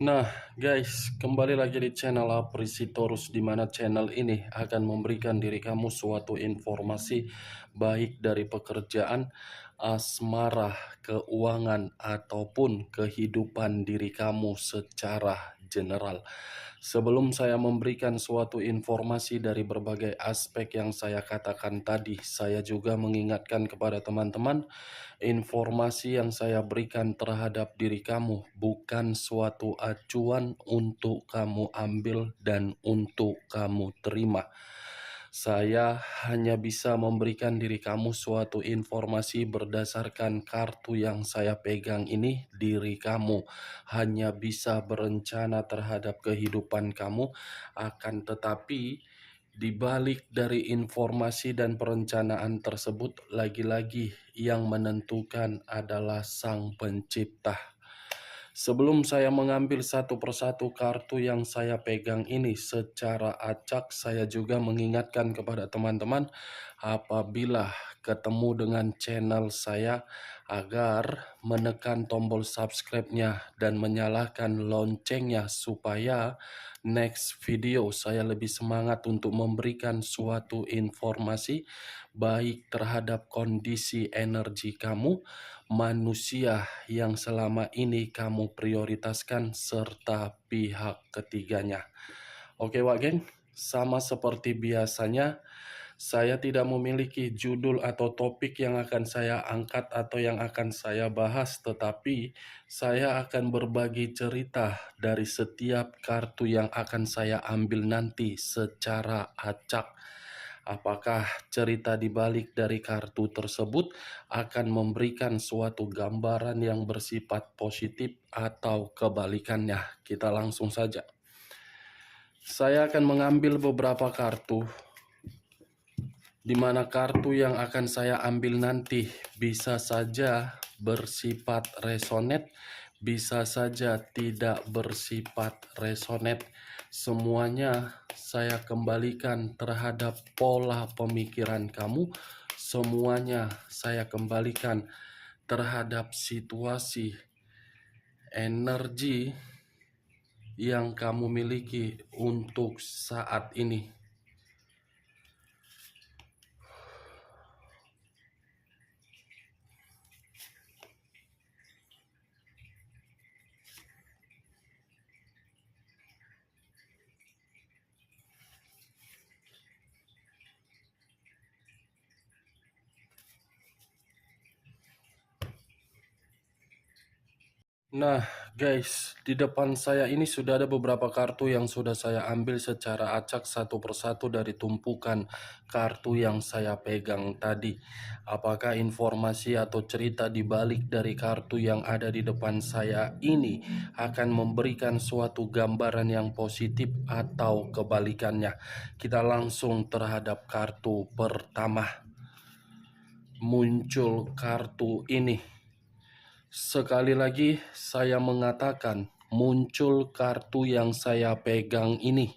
Nah, guys, kembali lagi di channel Aprisitorus, di mana channel ini akan memberikan diri kamu suatu informasi baik dari pekerjaan, asmara, keuangan, ataupun kehidupan diri kamu secara general. Sebelum saya memberikan suatu informasi dari berbagai aspek yang saya katakan tadi, saya juga mengingatkan kepada teman-teman, informasi yang saya berikan terhadap diri kamu bukan suatu acuan untuk kamu ambil dan untuk kamu terima. Saya hanya bisa memberikan diri kamu suatu informasi berdasarkan kartu yang saya pegang ini. Diri kamu hanya bisa berencana terhadap kehidupan kamu, akan tetapi di balik dari informasi dan perencanaan tersebut, lagi-lagi yang menentukan adalah Sang Pencipta. Sebelum saya mengambil satu persatu kartu yang saya pegang ini secara acak, saya juga mengingatkan kepada teman-teman apabila ketemu dengan channel saya agar menekan tombol subscribe-nya dan menyalakan loncengnya supaya next video saya lebih semangat untuk memberikan suatu informasi baik terhadap kondisi energi kamu, manusia yang selama ini kamu prioritaskan, serta pihak ketiganya. Oke Wak Geng, sama seperti biasanya, saya tidak memiliki judul atau topik yang akan saya angkat atau yang akan saya bahas, tetapi saya akan berbagi cerita dari setiap kartu yang akan saya ambil nanti secara acak. Apakah cerita di balik dari kartu tersebut akan memberikan suatu gambaran yang bersifat positif atau kebalikannya? Kita langsung saja. Saya akan mengambil beberapa kartu, di mana kartu yang akan saya ambil nanti bisa saja bersifat resonate, bisa saja tidak bersifat resonate. Semuanya saya kembalikan terhadap pola pemikiran kamu. Semuanya saya kembalikan terhadap situasi energi yang kamu miliki untuk saat ini. Nah, guys, di depan saya ini sudah ada beberapa kartu yang sudah saya ambil secara acak satu persatu dari tumpukan kartu yang saya pegang tadi. Apakah informasi atau cerita di balik dari kartu yang ada di depan saya ini akan memberikan suatu gambaran yang positif atau kebalikannya? Kita langsung terhadap kartu pertama. Muncul kartu ini. Sekali lagi saya mengatakan, muncul kartu yang saya pegang ini,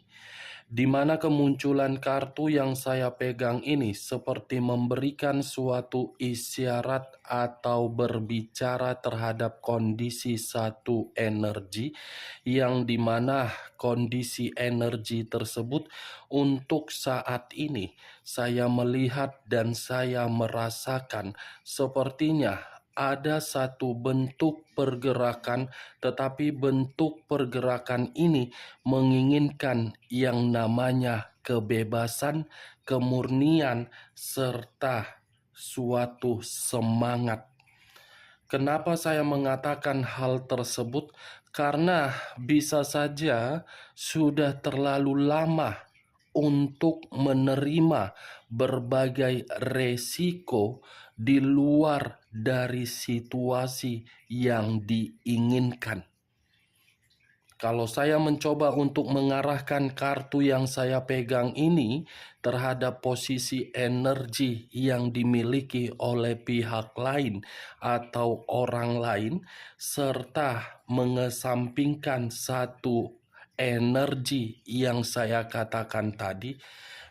di mana kemunculan kartu yang saya pegang ini seperti memberikan suatu isyarat atau berbicara terhadap kondisi satu energi, yang dimana kondisi energi tersebut untuk saat ini saya melihat dan saya merasakan sepertinya ada satu bentuk pergerakan, tetapi bentuk pergerakan ini menginginkan yang namanya kebebasan, kemurnian, serta suatu semangat. Kenapa saya mengatakan hal tersebut? Karena bisa saja sudah terlalu lama untuk menerima berbagai resiko di luar dari situasi yang diinginkan. Kalau saya mencoba untuk mengarahkan kartu yang saya pegang ini terhadap posisi energi yang dimiliki oleh pihak lain atau orang lain, serta mengesampingkan satu energi yang saya katakan tadi,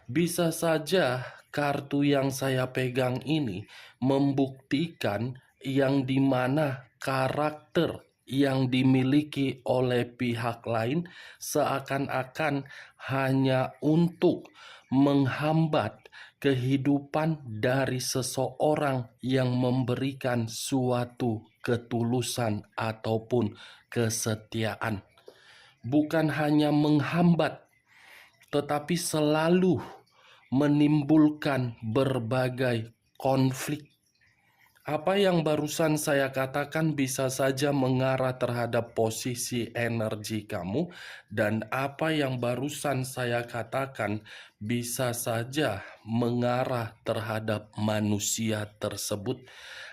bisa saja kartu yang saya pegang ini membuktikan yang dimana karakter yang dimiliki oleh pihak lain seakan-akan hanya untuk menghambat kehidupan dari seseorang yang memberikan suatu ketulusan ataupun kesetiaan. Bukan hanya menghambat, tetapi selalu menimbulkan berbagai konflik. Apa yang barusan saya katakan bisa saja mengarah terhadap posisi energi kamu, dan apa yang barusan saya katakan bisa saja mengarah terhadap manusia tersebut.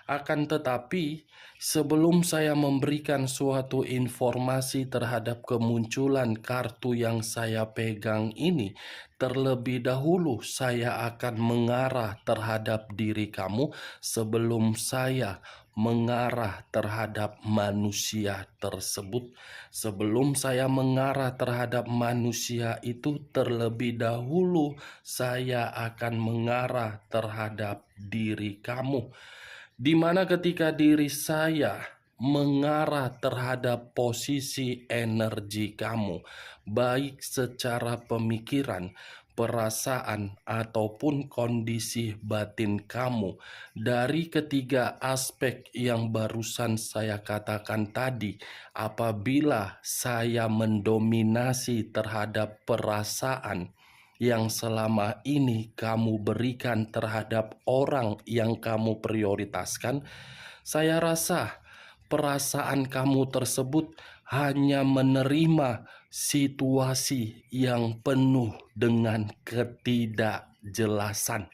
Akan tetapi, sebelum saya memberikan suatu informasi terhadap kemunculan kartu yang saya pegang ini, terlebih dahulu saya akan mengarah terhadap diri kamu sebelum saya mengarah terhadap manusia tersebut. Sebelum saya mengarah terhadap manusia itu, terlebih dahulu saya akan mengarah terhadap diri kamu. Di mana ketika diri saya mengarah terhadap posisi energi kamu, baik secara pemikiran, perasaan, ataupun kondisi batin kamu, dari ketiga aspek yang barusan saya katakan tadi, apabila saya mendominasi terhadap perasaan yang selama ini kamu berikan terhadap orang yang kamu prioritaskan, saya rasa perasaan kamu tersebut hanya menerima situasi yang penuh dengan ketidakjelasan.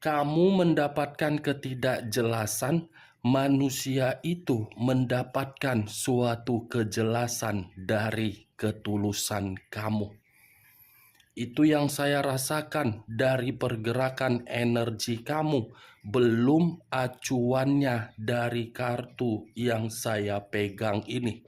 Kamu mendapatkan ketidakjelasan, manusia itu mendapatkan suatu kejelasan dari ketulusan kamu. Itu yang saya rasakan dari pergerakan energi kamu, belum acuannya dari kartu yang saya pegang ini.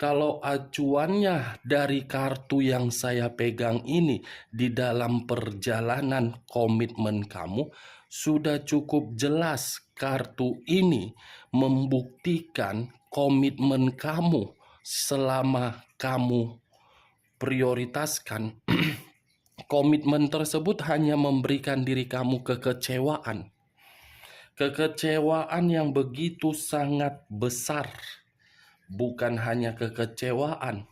Kalau acuannya dari kartu yang saya pegang ini di dalam perjalanan komitmen kamu, sudah cukup jelas kartu ini membuktikan komitmen kamu selama kamu prioritaskan. Komitmen tersebut hanya memberikan diri kamu kekecewaan. Kekecewaan yang begitu sangat besar. Bukan hanya kekecewaan,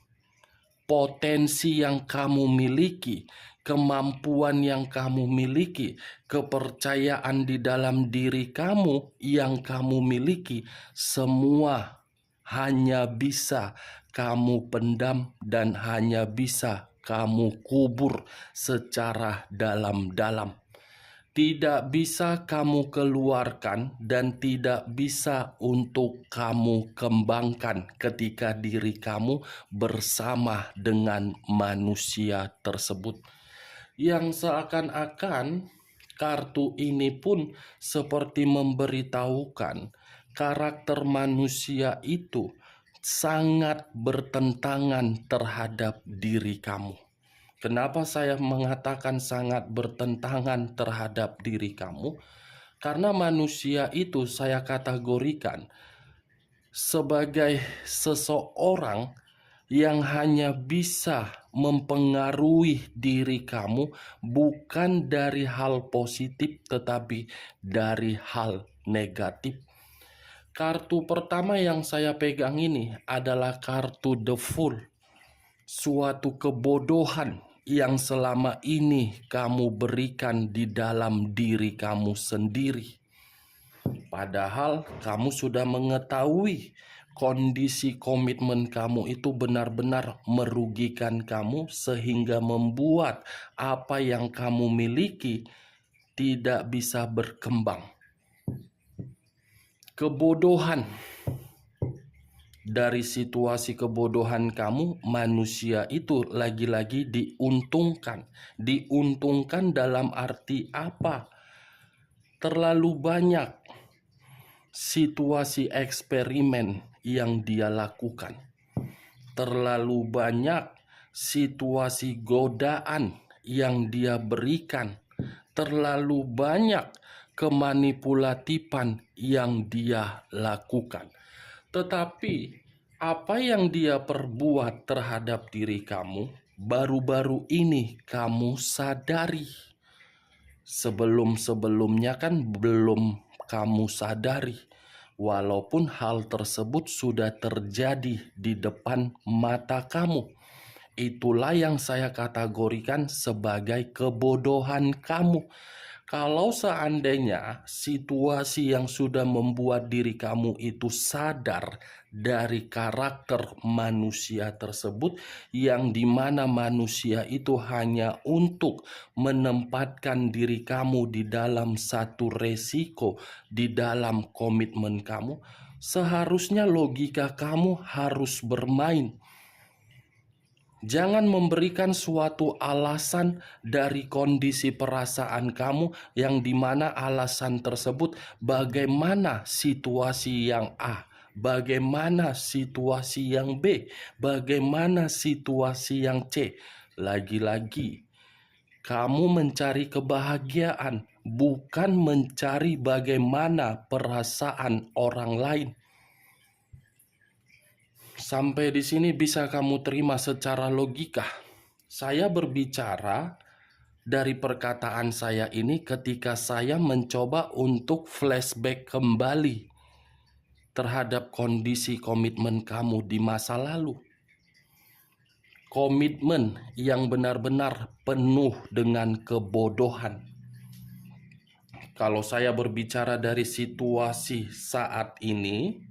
potensi yang kamu miliki, kemampuan yang kamu miliki, kepercayaan di dalam diri kamu yang kamu miliki, semua hanya bisa kamu pendam dan hanya bisa kamu kubur secara dalam-dalam. Tidak bisa kamu keluarkan dan tidak bisa untuk kamu kembangkan ketika diri kamu bersama dengan manusia tersebut. Yang seakan-akan kartu ini pun seperti memberitahukan karakter manusia itu sangat bertentangan terhadap diri kamu. Kenapa saya mengatakan sangat bertentangan terhadap diri kamu? Karena manusia itu saya kategorikan sebagai seseorang yang hanya bisa mempengaruhi diri kamu bukan dari hal positif tetapi dari hal negatif. Kartu pertama yang saya pegang ini adalah kartu The Fool. Suatu kebodohan yang selama ini kamu berikan di dalam diri kamu sendiri. Padahal kamu sudah mengetahui kondisi komitmen kamu itu benar-benar merugikan kamu sehingga membuat apa yang kamu miliki tidak bisa berkembang. Kebodohan. Dari situasi kebodohan kamu, manusia itu lagi-lagi diuntungkan. Diuntungkan dalam arti apa? Terlalu banyak situasi eksperimen yang dia lakukan. Terlalu banyak situasi godaan yang dia berikan. Terlalu banyak kemanipulatifan yang dia lakukan. Tetapi Apa yang dia perbuat terhadap diri kamu, baru-baru ini kamu sadari. Sebelum-sebelumnya kan belum kamu sadari, walaupun hal tersebut sudah terjadi di depan mata kamu. Itulah yang saya kategorikan sebagai kebodohan kamu. Kalau seandainya situasi yang sudah membuat diri kamu itu sadar dari karakter manusia tersebut, yang dimana manusia itu hanya untuk menempatkan diri kamu di dalam satu resiko, di dalam komitmen kamu, seharusnya logika kamu harus bermain. Jangan memberikan suatu alasan dari kondisi perasaan kamu yang dimana alasan tersebut bagaimana situasi yang A, bagaimana situasi yang B, bagaimana situasi yang C. Lagi-lagi, kamu mencari kebahagiaan, bukan mencari bagaimana perasaan orang lain. Sampai di sini bisa kamu terima secara logika. Saya berbicara dari perkataan saya ini ketika saya mencoba untuk flashback kembali terhadap kondisi komitmen kamu di masa lalu. Komitmen yang benar-benar penuh dengan kebodohan. Kalau saya berbicara dari situasi saat ini,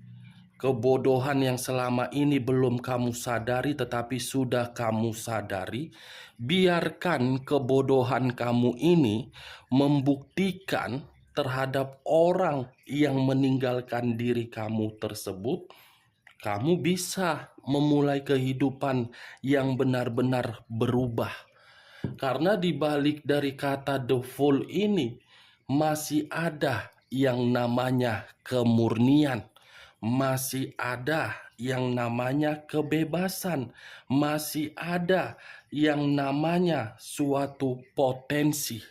kebodohan yang selama ini belum kamu sadari tetapi sudah kamu sadari, biarkan kebodohan kamu ini membuktikan terhadap orang yang meninggalkan diri kamu tersebut, kamu bisa memulai kehidupan yang benar-benar berubah. Karena di balik dari kata the full ini masih ada yang namanya kemurnian, masih ada yang namanya kebebasan, masih ada yang namanya suatu potensi.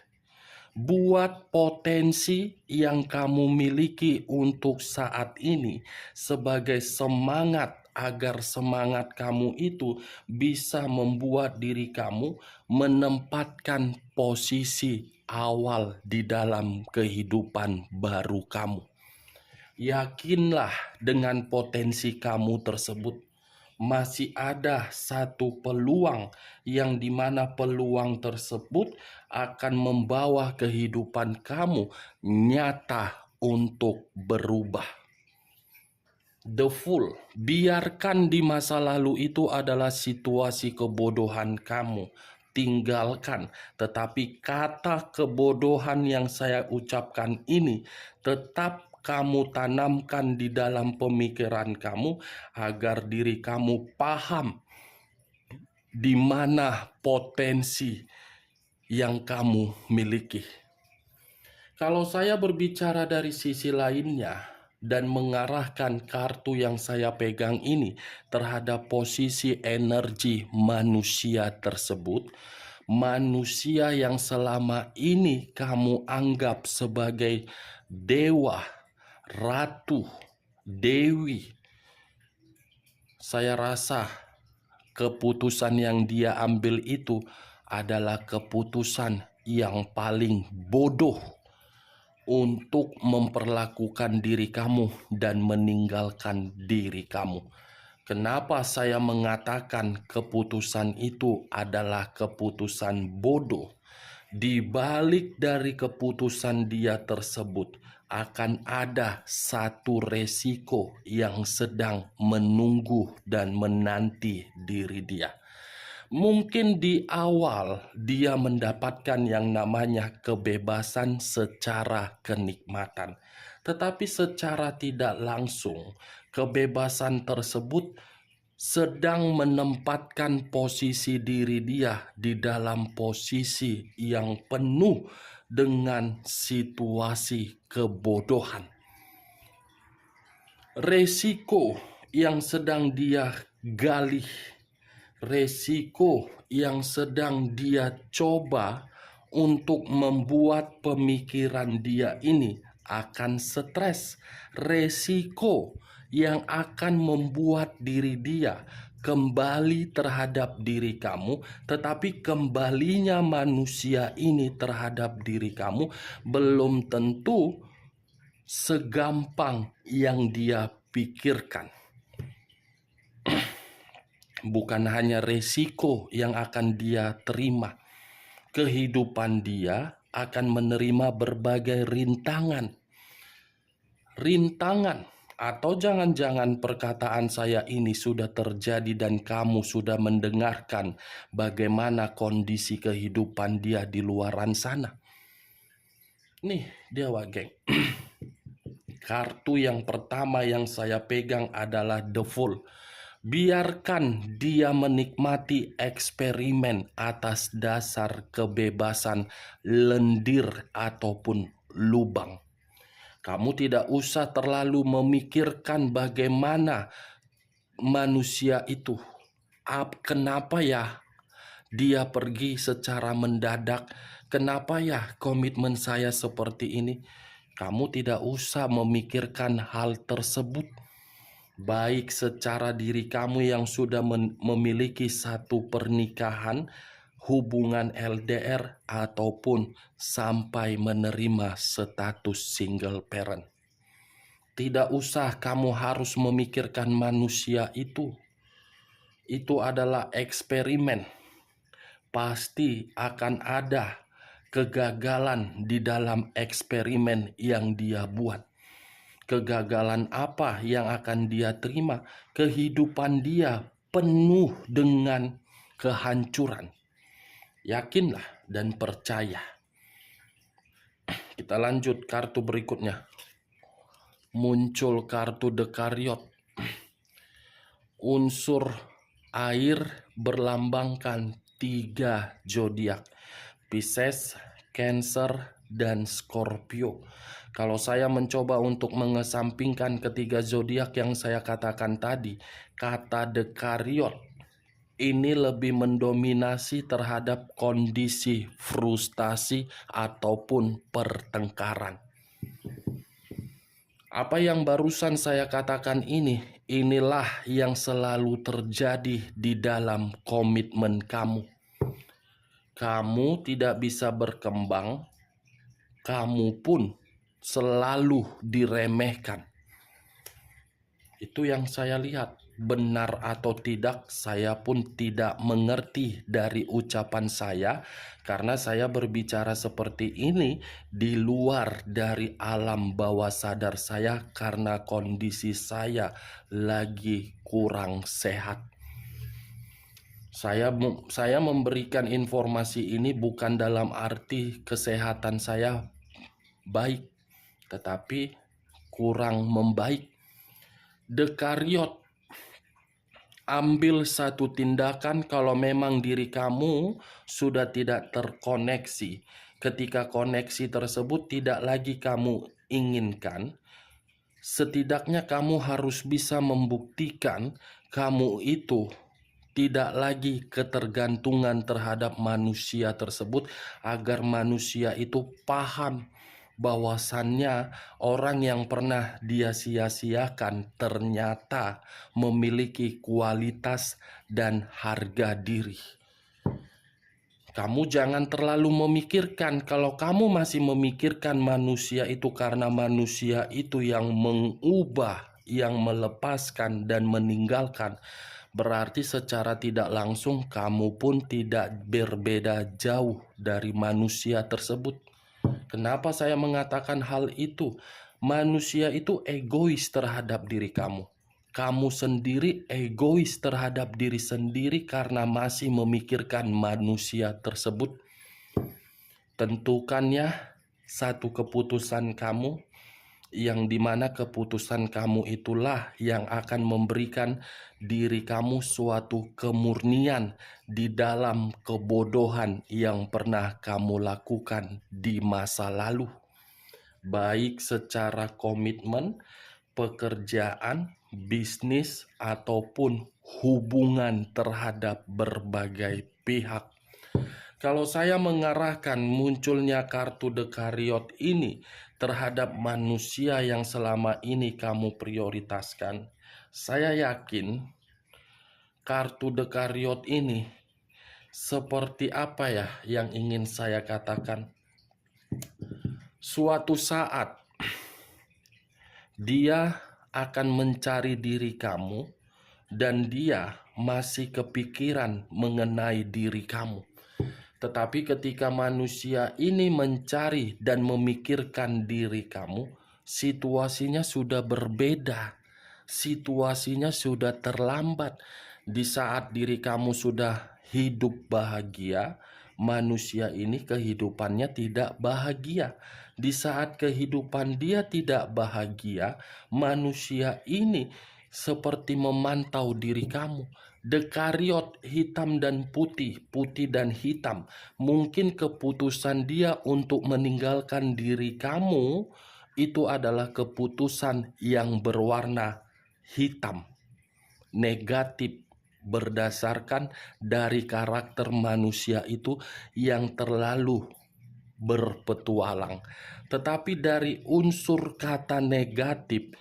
Buat potensi yang kamu miliki untuk saat ini sebagai semangat agar semangat kamu itu bisa membuat diri kamu menempatkan posisi awal di dalam kehidupan baru kamu. Yakinlah dengan potensi kamu tersebut. Masih ada satu peluang yang dimana peluang tersebut akan membawa kehidupan kamu nyata untuk berubah. The full, biarkan di masa lalu itu adalah situasi kebodohan kamu. Tinggalkan, tetapi kata kebodohan yang saya ucapkan ini tetap kamu tanamkan di dalam pemikiran kamu agar diri kamu paham di mana potensi yang kamu miliki. Kalau saya berbicara dari sisi lainnya dan mengarahkan kartu yang saya pegang ini terhadap posisi energi manusia tersebut, manusia yang selama ini kamu anggap sebagai dewa, ratu, dewi, saya rasa keputusan yang dia ambil itu adalah keputusan yang paling bodoh untuk memperlakukan diri kamu dan meninggalkan diri kamu. Kenapa saya mengatakan keputusan itu adalah keputusan bodoh? Di balik dari keputusan dia tersebut akan ada satu resiko yang sedang menunggu dan menanti diri dia. Mungkin di awal dia mendapatkan yang namanya kebebasan secara kenikmatan, tetapi secara tidak langsung kebebasan tersebut sedang menempatkan posisi diri dia di dalam posisi yang penuh dengan situasi kebodohan. Resiko yang sedang dia gali, resiko yang sedang dia coba untuk membuat pemikiran dia ini akan stres. Resiko yang akan membuat diri dia kembali terhadap diri kamu, tetapi kembalinya manusia ini terhadap diri kamu belum tentu segampang yang dia pikirkan. Bukan hanya resiko yang akan dia terima, kehidupan dia akan menerima berbagai rintangan. Atau jangan-jangan perkataan saya ini sudah terjadi dan kamu sudah mendengarkan bagaimana kondisi kehidupan dia di luaran sana. Nih, Dewa Geng. Kartu yang pertama yang saya pegang adalah The Fool. Biarkan dia menikmati eksperimen atas dasar kebebasan lendir ataupun lubang. Kamu tidak usah terlalu memikirkan bagaimana manusia itu. Kenapa ya dia pergi secara mendadak? Kenapa ya komitmen saya seperti ini? Kamu tidak usah memikirkan hal tersebut. Baik secara diri kamu yang sudah memiliki satu pernikahan, hubungan LDR, ataupun sampai menerima status single parent. Tidak usah kamu harus memikirkan manusia itu. Itu adalah eksperimen. Pasti akan ada kegagalan di dalam eksperimen yang dia buat. Kegagalan apa yang akan dia terima? Kehidupan dia penuh dengan kehancuran. Yakinlah dan percaya. Kita lanjut kartu berikutnya. Muncul kartu The Chariot. Unsur air berlambangkan 3 zodiak: Pisces, Cancer, dan Scorpio. Kalau saya mencoba untuk mengesampingkan ketiga zodiak yang saya katakan tadi, kata The Chariot ini lebih mendominasi terhadap kondisi frustasi ataupun pertengkaran. Apa yang barusan saya katakan inilah yang selalu terjadi di dalam komitmen kamu. Kamu tidak bisa berkembang, kamu pun selalu diremehkan. Itu yang saya lihat. Benar atau tidak, saya pun tidak mengerti dari ucapan saya, karena saya berbicara seperti ini di luar dari alam bawah sadar saya karena kondisi saya lagi kurang sehat. Saya memberikan informasi ini bukan dalam arti kesehatan saya baik, tetapi kurang membaik. The Chariot, ambil satu tindakan kalau memang diri kamu sudah tidak terkoneksi. Ketika koneksi tersebut tidak lagi kamu inginkan, setidaknya kamu harus bisa membuktikan kamu itu tidak lagi ketergantungan terhadap manusia tersebut, agar manusia itu paham bahwasannya orang yang pernah dia sia-siakan ternyata memiliki kualitas dan harga diri. Kamu jangan terlalu memikirkan. Kalau kamu masih memikirkan manusia itu karena manusia itu yang mengubah, yang melepaskan dan meninggalkan, berarti secara tidak langsung kamu pun tidak berbeda jauh dari manusia tersebut. Kenapa saya mengatakan hal itu? Manusia itu egois terhadap diri kamu. Kamu sendiri egois terhadap diri sendiri karena masih memikirkan manusia tersebut. Tentukannya satu keputusan kamu, yang dimana keputusan kamu itulah yang akan memberikan diri kamu suatu kemurnian di dalam kebodohan yang pernah kamu lakukan di masa lalu, baik secara komitmen, pekerjaan, bisnis, ataupun hubungan terhadap berbagai pihak. Kalau saya mengarahkan munculnya kartu The Chariot ini terhadap manusia yang selama ini kamu prioritaskan, saya yakin kartu dekariot ini seperti apa ya yang ingin saya katakan. Suatu saat dia akan mencari diri kamu dan dia masih kepikiran mengenai diri kamu. Tetapi ketika manusia ini mencari dan memikirkan diri kamu, situasinya sudah berbeda. Situasinya sudah terlambat. Di saat diri kamu sudah hidup bahagia, manusia ini kehidupannya tidak bahagia. Di saat kehidupan dia tidak bahagia, manusia ini seperti memantau diri kamu. Dekariot hitam dan putih, putih dan hitam. Mungkin keputusan dia untuk meninggalkan diri kamu itu adalah keputusan yang berwarna hitam, negatif, berdasarkan dari karakter manusia itu yang terlalu berpetualang. Tetapi dari unsur kata negatif,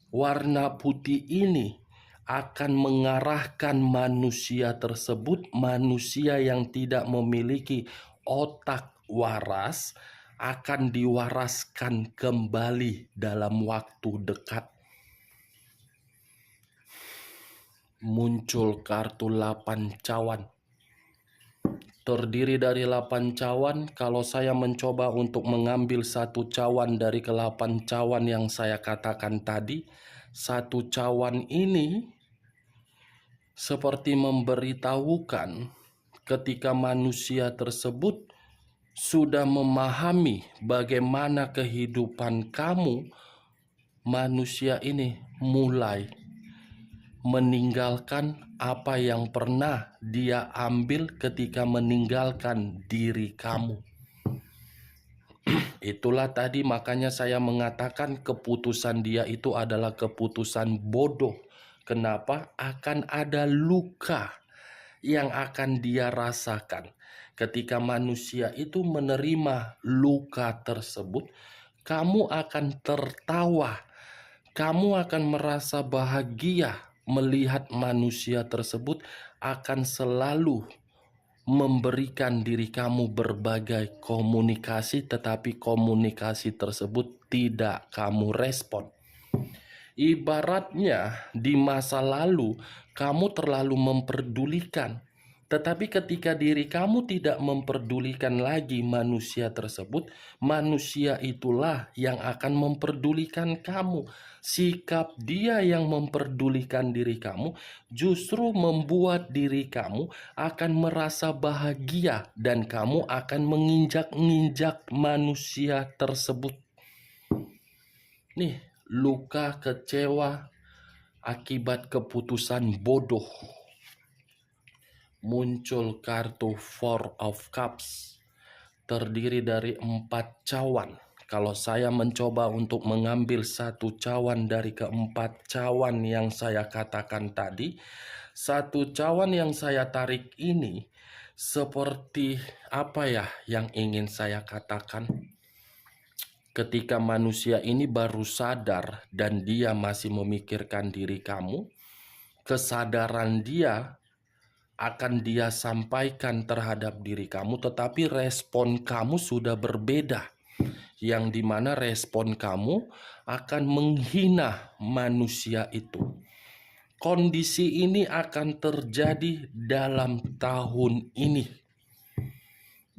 warna putih ini akan mengarahkan manusia tersebut, manusia yang tidak memiliki otak waras, akan diwaraskan kembali dalam waktu dekat. Muncul kartu 8 cawan. Terdiri dari 8 cawan. Kalau saya mencoba untuk mengambil satu cawan dari ke-8 cawan yang saya katakan tadi, satu cawan ini seperti memberitahukan ketika manusia tersebut sudah memahami bagaimana kehidupan kamu, manusia ini mulai meninggalkan apa yang pernah dia ambil ketika meninggalkan diri kamu. Itulah tadi makanya saya mengatakan keputusan dia itu adalah keputusan bodoh. Kenapa? Akan ada luka yang akan dia rasakan. Ketika manusia itu menerima luka tersebut, kamu akan tertawa. Kamu akan merasa bahagia melihat manusia tersebut akan selalu memberikan diri kamu berbagai komunikasi, tetapi komunikasi tersebut tidak kamu respon. Ibaratnya di masa lalu kamu terlalu memperdulikan, tetapi ketika diri kamu tidak memperdulikan lagi manusia tersebut, manusia itulah yang akan memperdulikan kamu. Sikap dia yang memperdulikan diri kamu justru membuat diri kamu akan merasa bahagia dan kamu akan menginjak-injak manusia tersebut. Nih, luka kecewa akibat keputusan bodoh. Muncul kartu Four of Cups, terdiri dari 4 cawan. Kalau saya mencoba untuk mengambil satu cawan dari ke-4 cawan yang saya katakan tadi, satu cawan yang saya tarik ini seperti apa ya yang ingin saya katakan? Ketika manusia ini baru sadar dan dia masih memikirkan diri kamu, kesadaran dia akan dia sampaikan terhadap diri kamu, tetapi respon kamu sudah berbeda, yang dimana respon kamu akan menghina manusia itu. Kondisi ini akan terjadi dalam tahun ini.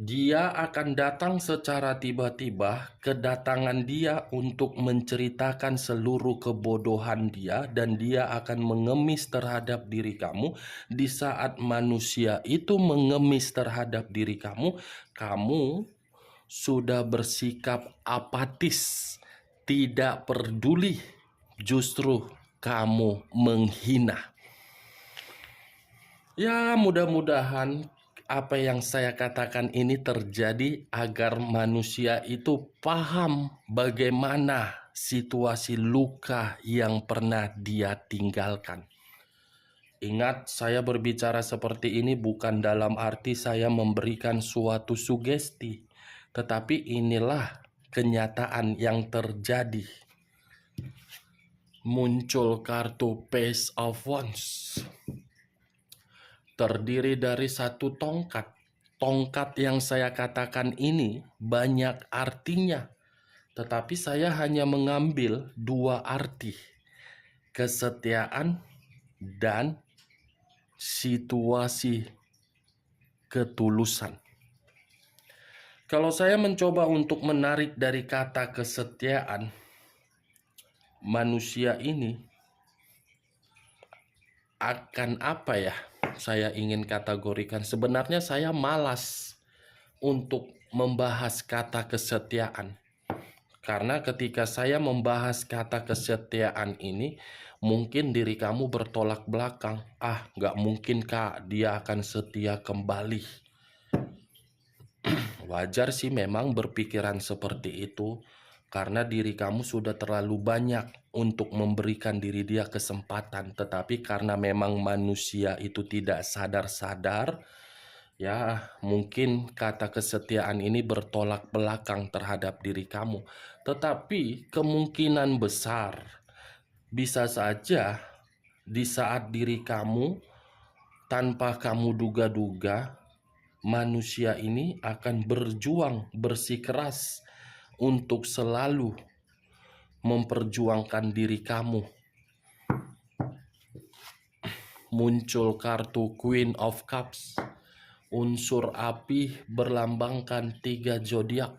Dia akan datang secara tiba-tiba. Kedatangan dia untuk menceritakan seluruh kebodohan dia, dan dia akan mengemis terhadap diri kamu. Di saat manusia itu mengemis terhadap diri kamu, kamu sudah bersikap apatis, tidak peduli, justru kamu menghina. Ya, mudah-mudahan apa yang saya katakan ini terjadi agar manusia itu paham bagaimana situasi luka yang pernah dia tinggalkan. Ingat, saya berbicara seperti ini bukan dalam arti saya memberikan suatu sugesti, tetapi inilah kenyataan yang terjadi. Muncul kartu Page of Wands. Terdiri dari satu tongkat. Tongkat yang saya katakan ini banyak artinya, tetapi saya hanya mengambil dua arti, kesetiaan dan situasi ketulusan. Kalau saya mencoba untuk menarik dari kata kesetiaan, manusia ini akan apa ya? Saya ingin kategorikan, sebenarnya saya malas untuk membahas kata kesetiaan. Karena ketika saya membahas kata kesetiaan ini, mungkin diri kamu bertolak belakang. Ah, nggak mungkin kak, dia akan setia kembali. Wajar sih memang berpikiran seperti itu, karena diri kamu sudah terlalu banyak untuk memberikan diri dia kesempatan. Tetapi karena memang manusia itu tidak sadar-sadar, ya mungkin kata kesetiaan ini bertolak belakang terhadap diri kamu. Tetapi kemungkinan besar bisa saja di saat diri kamu tanpa kamu duga-duga, manusia ini akan berjuang bersikeras untuk selalu memperjuangkan diri kamu. Muncul kartu Queen of Cups. Unsur api berlambangkan 3 zodiak,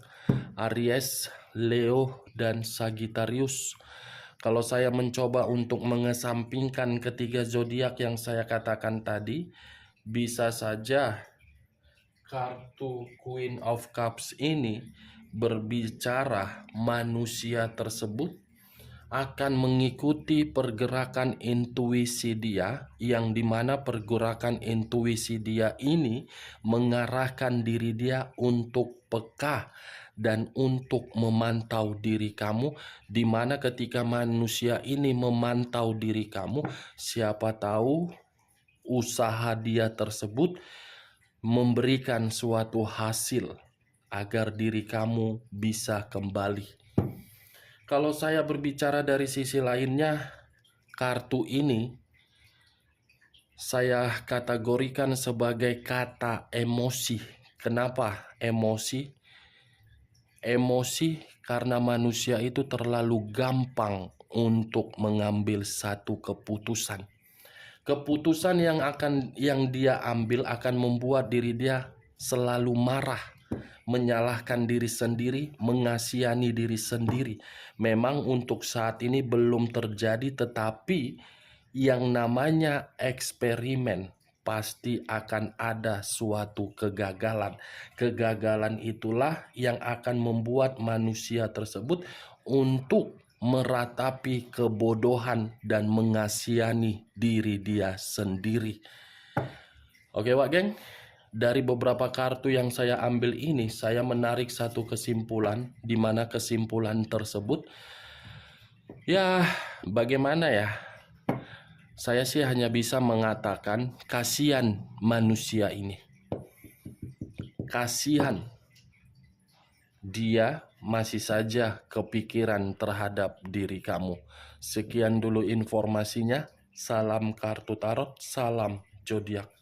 Aries, Leo, dan Sagittarius. Kalau saya mencoba untuk mengesampingkan ketiga zodiak yang saya katakan tadi, bisa saja kartu Queen of Cups ini berbicara manusia tersebut akan mengikuti pergerakan intuisi dia, yang dimana pergerakan intuisi dia ini mengarahkan diri dia untuk peka dan untuk memantau diri kamu, dimana ketika manusia ini memantau diri kamu, siapa tahu usaha dia tersebut memberikan suatu hasil agar diri kamu bisa kembali. Kalau saya berbicara dari sisi lainnya, kartu ini saya kategorikan sebagai kata emosi. Kenapa emosi? Emosi karena manusia itu terlalu gampang untuk mengambil satu keputusan. Keputusan yang dia ambil akan membuat diri dia selalu marah, menyalahkan diri sendiri, mengasihani diri sendiri. Memang untuk saat ini belum terjadi, tetapi yang namanya eksperimen pasti akan ada suatu kegagalan. Kegagalan itulah yang akan membuat manusia tersebut untuk meratapi kebodohan dan mengasihani diri dia sendiri. Oke Wak Geng, dari beberapa kartu yang saya ambil ini, saya menarik satu kesimpulan, di mana kesimpulan tersebut, ya bagaimana ya, saya sih hanya bisa mengatakan kasihan manusia ini. Kasihan, dia masih saja kepikiran terhadap diri kamu. Sekian dulu informasinya. Salam kartu tarot, salam zodiak.